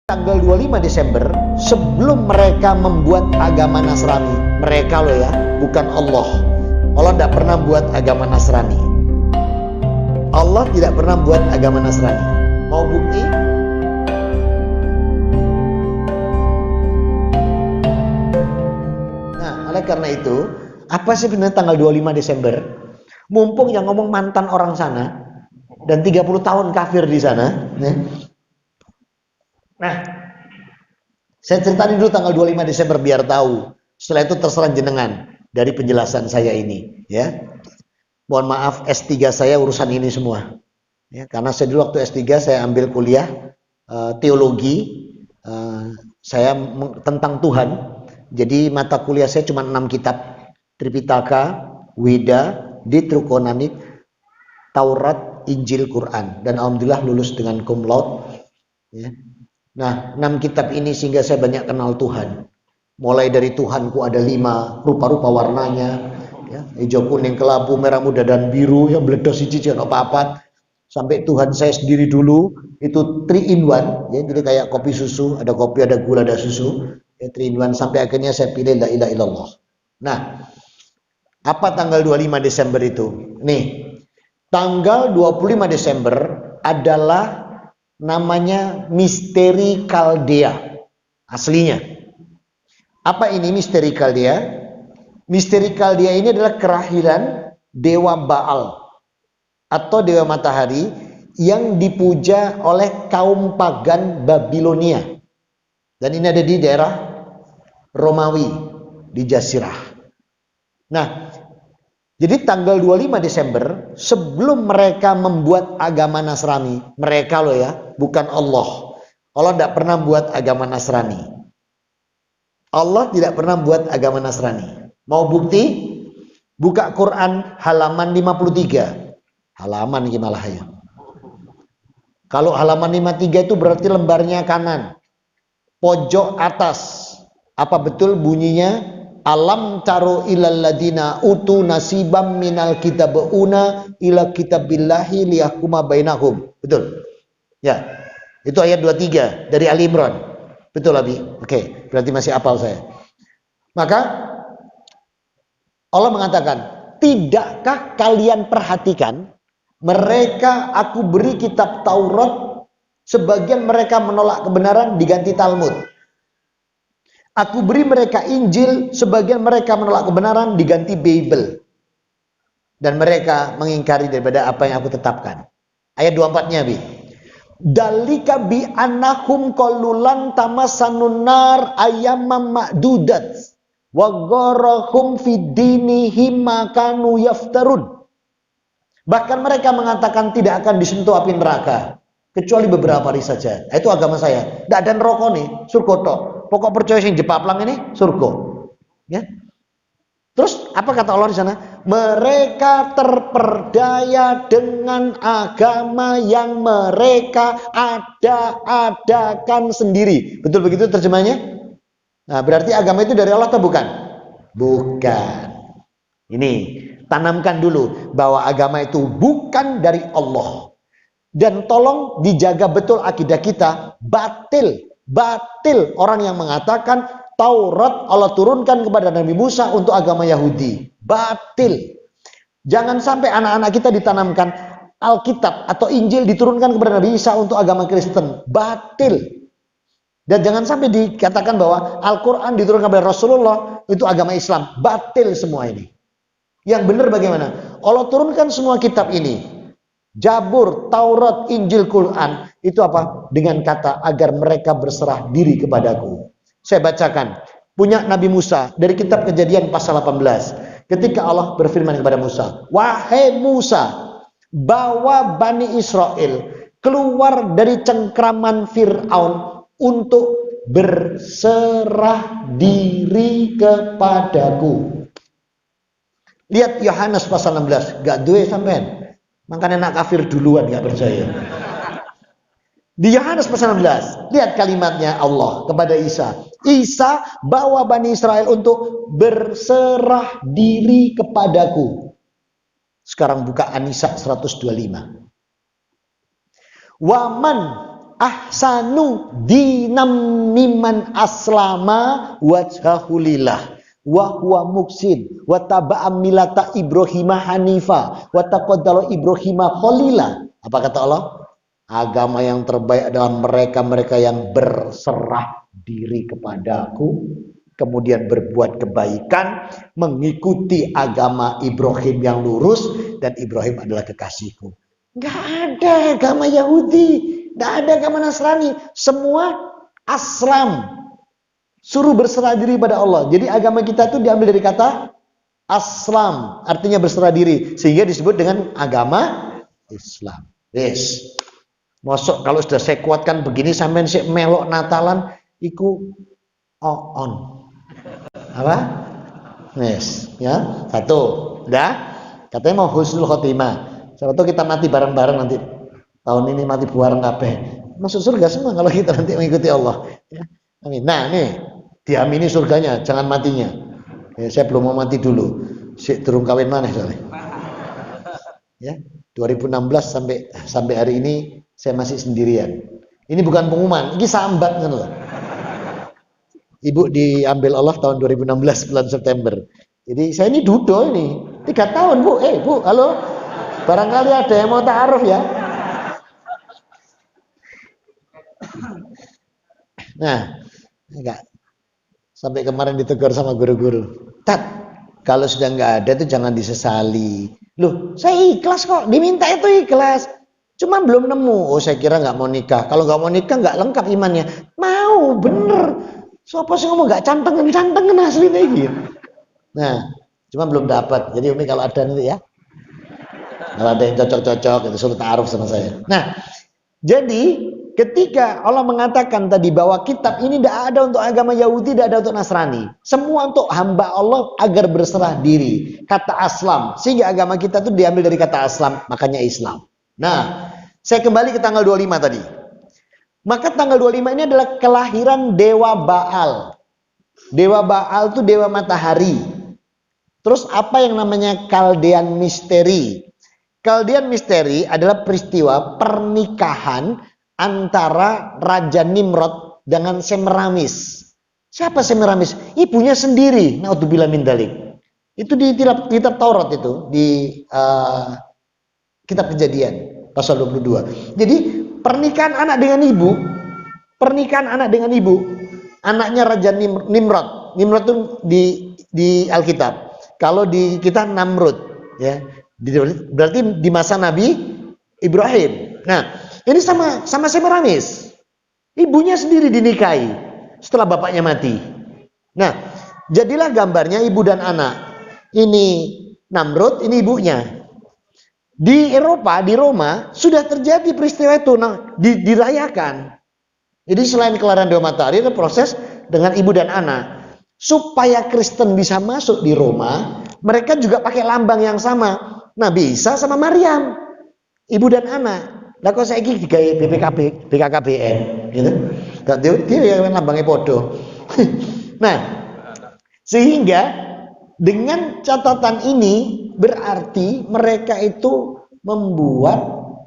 Tanggal 25 Desember sebelum mereka membuat agama Nasrani, mereka loh ya, bukan Allah. Allah tidak pernah buat agama Nasrani. Allah tidak pernah buat agama Nasrani. Mau bukti? Nah, oleh karena itu, apa sih benar tanggal 25 Desember? Mumpung yang ngomong mantan orang sana dan 30 tahun kafir di sana. Nah, saya ceritain dulu tanggal 25 Desember biar tahu. Setelah itu terserah jenengan dari penjelasan saya ini, ya. Mohon maaf, S3 saya urusan ini semua. Ya, karena saya dulu waktu S3 saya ambil kuliah teologi, saya tentang Tuhan. Jadi mata kuliah saya cuma 6 kitab. Tripitaka, Weda, Ditrukonanik, Taurat, Injil, Quran. Dan alhamdulillah lulus dengan cum laude. Ya. Nah, 6 kitab ini sehingga saya banyak kenal Tuhan. Mulai dari Tuhanku ada 5 rupa-rupa warnanya, ya, hijau, kuning, kelabu, merah muda dan biru yang meledos cici apa-apa. Sampai Tuhan saya sendiri dulu itu 3 in 1, ya, jadi kayak kopi susu, ada kopi, ada gula, ada susu, ya, 3 in 1 sampai akhirnya saya pilih la ilaha illallah. Nah, apa tanggal 25 Desember itu? Nih, tanggal 25 Desember adalah namanya misteri Kaldea aslinya. Apa ini misteri Kaldea? Misteri Kaldea ini adalah kelahiran dewa Baal atau dewa matahari yang dipuja oleh kaum pagan Babilonia. Dan ini ada di daerah Romawi di Jazirah. Nah, jadi tanggal 25 Desember sebelum mereka membuat agama Nasrani, mereka loh ya, bukan Allah. Allah tidak pernah buat agama Nasrani. Allah tidak pernah buat agama Nasrani. Mau bukti? Buka Quran halaman 53. Halaman ini malah ya. Kalau halaman 53 itu berarti lembarnya kanan. Pojok atas. Apa betul bunyinya? Alam taro ilal ladina utu nasibam minal kitabuna ila kitabillahi liyahkuma bainahum. Betul? Ya. Itu ayat 23 dari Ali Imran. Betul Abi? Oke, berarti masih hafal saya. Maka Allah mengatakan, "Tidakkah kalian perhatikan mereka aku beri kitab Taurat, sebagian mereka menolak kebenaran diganti Talmud. Aku beri mereka Injil, sebagian mereka menolak kebenaran diganti Bible. Dan mereka mengingkari daripada apa yang aku tetapkan." Ayat 24-nya, Bi. Dalika bi annahum qalulan tamassanun nar ayyamam ma'dudat wa gharahum fid dinihim ma kanu yaftarun. Bahkan mereka mengatakan tidak akan disentuh api neraka kecuali beberapa hari saja. Itu agama saya. Tidak ada neraka nih, surga tok. Pokok percaya sing jepaplang ini surga. Ya. Terus apa kata Allah di sana? Mereka terperdaya dengan agama yang mereka ada-adakan sendiri. Betul begitu terjemahnya? Nah, berarti agama itu dari Allah atau bukan? Bukan. Ini, tanamkan dulu bahwa agama itu bukan dari Allah. Dan tolong dijaga betul akidah kita. Batil orang yang mengatakan Taurat Allah turunkan kepada Nabi Musa untuk agama Yahudi. Batil. Jangan sampai anak-anak kita ditanamkan Alkitab atau Injil diturunkan kepada Nabi Isa untuk agama Kristen. Batil. Dan jangan sampai dikatakan bahwa Al-Quran diturunkan kepada Rasulullah itu agama Islam. Batil semua ini. Yang benar bagaimana? Allah turunkan semua kitab ini. Jabur, Taurat, Injil, Quran. Itu apa? Dengan kata agar mereka berserah diri kepadaku. Saya bacakan. Punya Nabi Musa dari kitab Kejadian pasal 18. Ketika Allah berfirman kepada Musa, "Wahai Musa, bawa Bani Israel keluar dari cengkraman Fir'aun untuk berserah diri kepadaku." Lihat Yohanes pasal 16. Gak duwe sampean. Makanya nak kafir duluan gak percaya. Di Yohanes pasal 16, lihat kalimatnya Allah kepada Isa. Isa bawa Bani Israel untuk berserah diri kepadaku. Sekarang buka An-Nisa 125. Waman ahsanu dinam mimman aslama wajhahulillah wa huwa muksin wa taba'a millata Ibrahim hanifa wa taqaddala Ibrahim khalila. Apa kata Allah? Agama yang terbaik adalah mereka-mereka yang berserah diri kepadaku, kemudian berbuat kebaikan, mengikuti agama Ibrahim yang lurus, dan Ibrahim adalah kekasihku. Nggak ada agama Yahudi, nggak ada agama Nasrani, semua aslam, suruh berserah diri pada Allah. Jadi agama kita itu diambil dari kata aslam, artinya berserah diri, sehingga disebut dengan agama Islam. Yes. Masuk kalau sudah saya kuatkan begini sampai si melok Natalan, iku on. Apa? Yes, ya. Satu, udah. Katanya mau husnul khotimah. Siapa tahu kita mati bareng-bareng nanti. Tahun ini mati bareng kabeh. Masuk surga semua kalau kita nanti mengikuti Allah. Ya. Amin. Nah, nih diamini surganya, jangan matinya. Ya, saya belum mau mati dulu. Si turun kawin mana soalnya. Ya, 2016 sampai hari ini saya masih sendirian. Ini bukan pengumuman, ini sambat kan loh. Ibu diambil Allah tahun 2016 bulan September. Jadi saya ini dudo ini 3 tahun Bu. Bu, halo. Barangkali ada yang mau ta'aruf ya. Nah, enggak. Sampai kemarin ditegur sama guru-guru. Tat, kalau sudah nggak ada itu jangan disesali. Loh, saya ikhlas kok. Diminta itu ikhlas. Cuma belum nemu. Oh, saya kira nggak mau nikah. Kalau nggak mau nikah nggak lengkap imannya. Mau, bener. Siapa sih ngomong nggak cantengan aslinya gitu. Nah, cuma belum dapat. Jadi Umi kalau ada nanti ya. Kalau ada yang cocok-cocok itu suruh ta'aruf sama saya. Nah, jadi ketika Allah mengatakan tadi bahwa kitab ini tidak ada untuk agama Yahudi, tidak ada untuk Nasrani. Semua untuk hamba Allah agar berserah diri. Kata aslam. Sehingga agama kita itu diambil dari kata aslam. Makanya Islam. Nah, saya kembali ke tanggal 25 tadi. Maka tanggal 25 ini adalah kelahiran Dewa Baal. Dewa Baal itu dewa matahari. Terus apa yang namanya Kaldean Misteri? Kaldean Misteri adalah peristiwa pernikahan antara Raja Nimrod dengan Semiramis. Siapa Semiramis? Ibunya sendiri. Naudzubillah min dzalik. Itu di kitab Taurat itu, di kitab Kejadian pasal 22. Jadi pernikahan anak dengan ibu, anaknya Raja Nimrod. Nimrod itu di Alkitab. Kalau di kita Namrud, ya. Berarti di masa Nabi Ibrahim. Nah, ini sama Semiramis. Ibunya sendiri dinikahi setelah bapaknya mati. Nah, jadilah gambarnya ibu dan anak. Ini Namrud, ini ibunya. Di Eropa, di Roma sudah terjadi peristiwa itu, dirayakan. Jadi selain kelahiran Dewa Matahari ada proses dengan ibu dan anak. Supaya Kristen bisa masuk di Roma, mereka juga pakai lambang yang sama. Nabi Isa sama Maryam, ibu dan anak. Lah kok saiki digawe BKKBN gitu. Gak dia yang lambangnya podo. Nah, sehingga dengan catatan ini berarti mereka itu membuat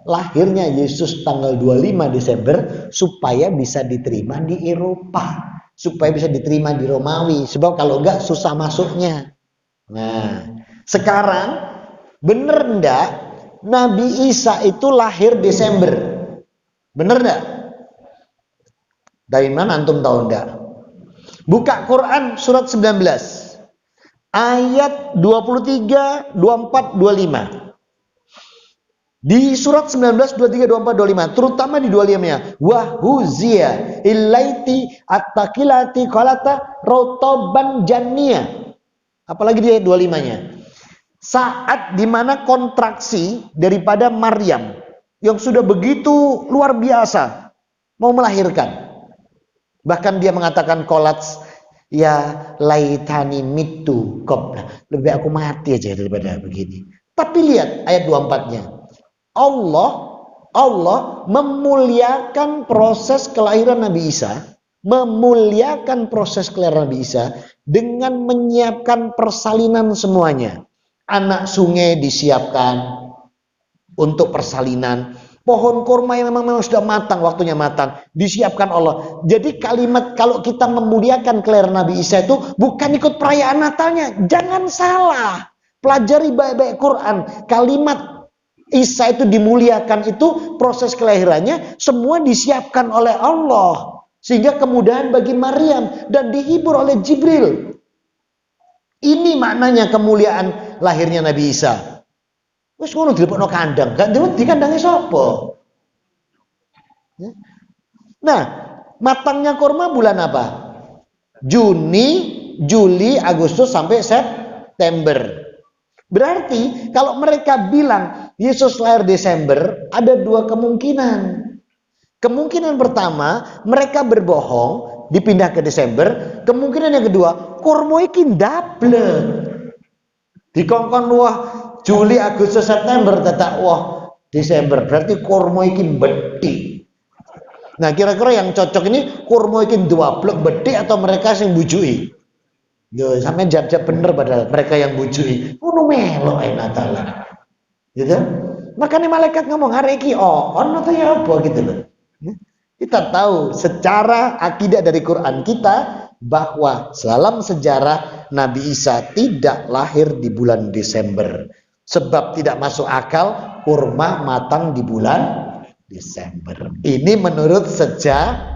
lahirnya Yesus tanggal 25 Desember supaya bisa diterima di Eropa, supaya bisa diterima di Romawi. Sebab kalau enggak susah masuknya. Nah, sekarang bener enggak Nabi Isa itu lahir Desember? Bener enggak? Dari mana antum tahu enggak? Buka Quran surat 19 ayat 23, 24, 25. Di surat 19, 23, 24, 25, terutama di 25-nya. Wahuzia ilaiti at-takilati qalata rotoban janniyah. Apalagi di ayat 25-nya. Saat dimana kontraksi daripada Maryam yang sudah begitu luar biasa mau melahirkan. Bahkan dia mengatakan kolats, ya laitani mitu qabla. Lebih aku mati aja daripada begini. Tapi lihat ayat 24-nya. Allah memuliakan proses kelahiran Nabi Isa, memuliakan proses kelahiran Nabi Isa dengan menyiapkan persalinan semuanya. Anak sungai disiapkan untuk persalinan, Pohon kurma yang memang sudah matang, waktunya matang, disiapkan Allah. Jadi kalimat kalau kita memuliakan kelahiran Nabi Isa itu bukan ikut perayaan Natalnya. Jangan salah. Pelajari baik-baik Quran. Kalimat Isa itu dimuliakan itu proses kelahirannya semua disiapkan oleh Allah. Sehingga kemudahan bagi Maryam dan dihibur oleh Jibril. Ini maknanya kemuliaan lahirnya Nabi Isa. Wis ngono dilebokno kandang, gak di kandangnya sapa? Nah, matangnya kurma bulan apa? Juni, Juli, Agustus sampai September. Berarti kalau mereka bilang Yesus lahir Desember, ada dua kemungkinan. Kemungkinan pertama, mereka berbohong, dipindah ke Desember. Kemungkinan yang kedua, kurma iki ndable. Dikongkon wah Juli, Agustus, September tetap wah Desember. Berarti kurma iki bedhi. Nah, kira-kira yang cocok ini kurma iki dua blok bedhi atau mereka sing bujui? Yo, sampean jawab bener padahal mereka yang bujui. Ngono melok Natal. Gitu. Makanya malaikat ngomong hari iki on atau ya apa gitu loh. Kita tahu secara akidah dari Quran kita bahwa dalam sejarah Nabi Isa tidak lahir di bulan Desember. Sebab tidak masuk akal kurma matang di bulan Desember. Ini menurut sejarah